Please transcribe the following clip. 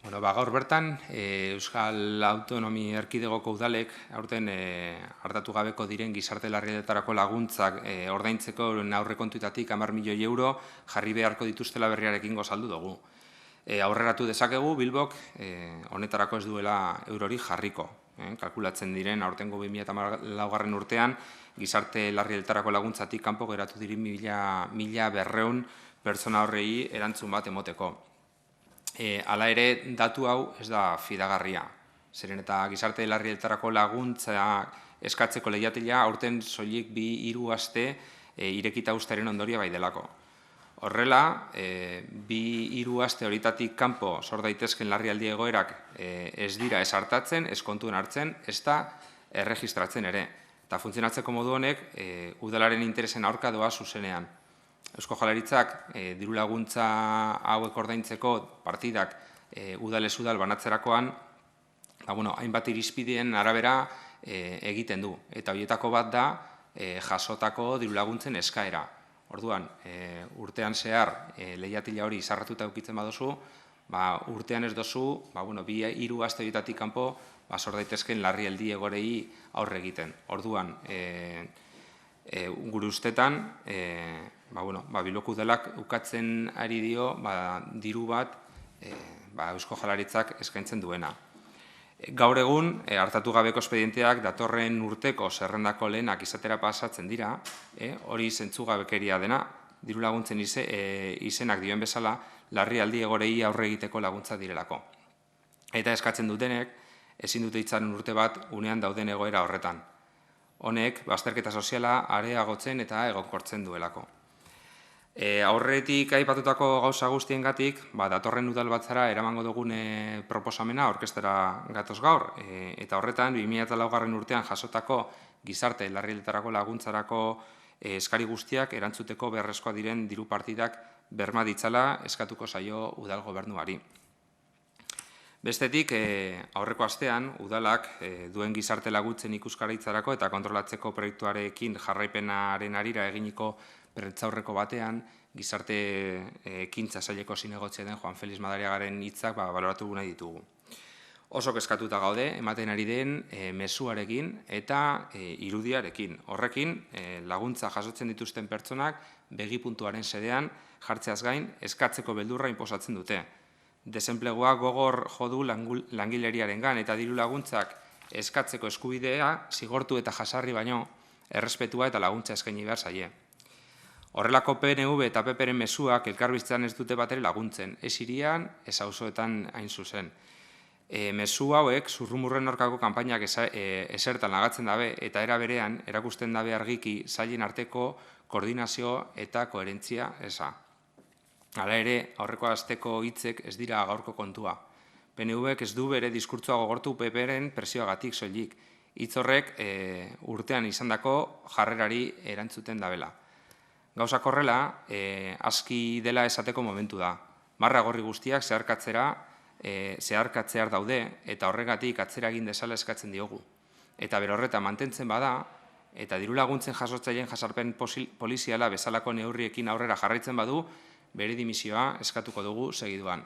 Gaur bertan, Euskal Autonomi Erkidegoko udalek aurten hartatu gabeko diren gizarte larrialietarako laguntzak ordaintzeko aurrekontuetatik 10 milioi euro jarri beharko dituztela berriarekin gozaldu dugu. Aurreratu dezakegu Bilbok honetarako ez duela eurori jarriko. Kalkulatzen diren aurtengo 2014 urtean gizarte larrialietarako laguntzatik kanpo geratu diren 1.200 pertsona horrei erantzun bat emoteko. Hala ere, datu hau ez da fidagarria. Zeren eta gizarte larrialietarako laguntza eskatzeko leihatila aurten soilik 2-3 aste irekita uztearen ondoria bai delako. Horrela, 2-3 aste horitatik kanpo sor daitezken larrialdi egoerak ez dira ez hartatzen, ez kontuen hartzen, ez da erregistratzen ere. Eta funtzionatzeko modu honek, udalaren interesen aurka doa zuzenean. Eusko Jaurlaritzak diru laguntza hauek ordaintzeko partidak udalez udal banatzerakoan hainbat irizpideen arabera egiten du. Eta horietako bat da jasotako diru laguntzen eskaera. Orduan, urtean zehar leihatila hori izarratuta eukitzen badozu, urtean ez dozu 2-3 aste horietatik kanpo sor daitezken larrialdi egoerei aurre egiten. Orduan, gure ustetan, Bilboko udalak ukatzen ari dio diru bat Eusko Jaurlaritzak eskaintzen duena. Gaur egun, hartatu gabeko espedienteak datorren urteko zerrendako lehenak izatera pasatzen dira, hori zentzugabekeria dena, diru laguntzen izenak dioen bezala, larrialdi egoerei aurre egiteko laguntza direlako. Eta eskatzen dutenek, ezin dute itxaron urte bat unean dauden egoera horretan. Honek, bazterketa soziala areagotzen eta egonkortzen duelako. Aurretik aipatutako gauza guztiengatik, datorren udalbatzara eramango dugun proposamena aurkeztera gatoz gaur, eta horretan 2004 urtean jasotako gizarte larrialietarako laguntzarako eskari guztiak erantzuteko beharrezkoak diren diru partidak berma ditzala eskatuko zaio udal gobernuari. Bestetik, aurreko astean, udalak duen gizarte laguntzen ikuskaritzarako eta kontrolatzeko proiektuarekin jarraipenaren arira eginiko prentsaurreko batean, gizarte ekintza saileko zinegotzia den Juan Felix Madariagaren hitzak baloratu nahi ditugu. Oso kezkatuta gaude, ematen ari den mezuarekin eta irudiarekin. Horrekin, laguntza jasotzen dituzten pertsonak begipuntuaren sedean jartzeaz gain eskatzeko beldurra inposatzen dute. Desenplegua gogor jodu langileriarengan eta diru laguntzak eskatzeko eskubidea zigortu eta jasarri baino errespetua eta laguntza eskaini behar zaie. Horrelako PNV eta PPren mezuak elkarbizitzan ez dute batere laguntzen, ez hirian, ez auzoetan hain zuzen. Mezu hauek zurrumurren aurkako kanpainak esertan lagatzen dabe eta era berean erakusten dabe argiki sailen arteko koordinazio eta koherentzia eza. Hala ere, aurreko asteko hitzek ez dira gaurko kontua. PNVek ez du bere diskurtsoa gogortu PPren presioagatik soilik. Hitz horrek urtean izandako jarrerari erantzuten dabela. Gauzak horrela, aski dela esateko momentu da. Marra gorri guztiak zeharkatzear daude eta horregatik atzera egin dezala eskatzen diogu. Eta berorreta mantentzen bada, eta diru laguntzen jasotzaileen jasarpen poliziala bezalako neurriekin aurrera jarraitzen badu, bere dimisioa eskatuko dugu segiduan.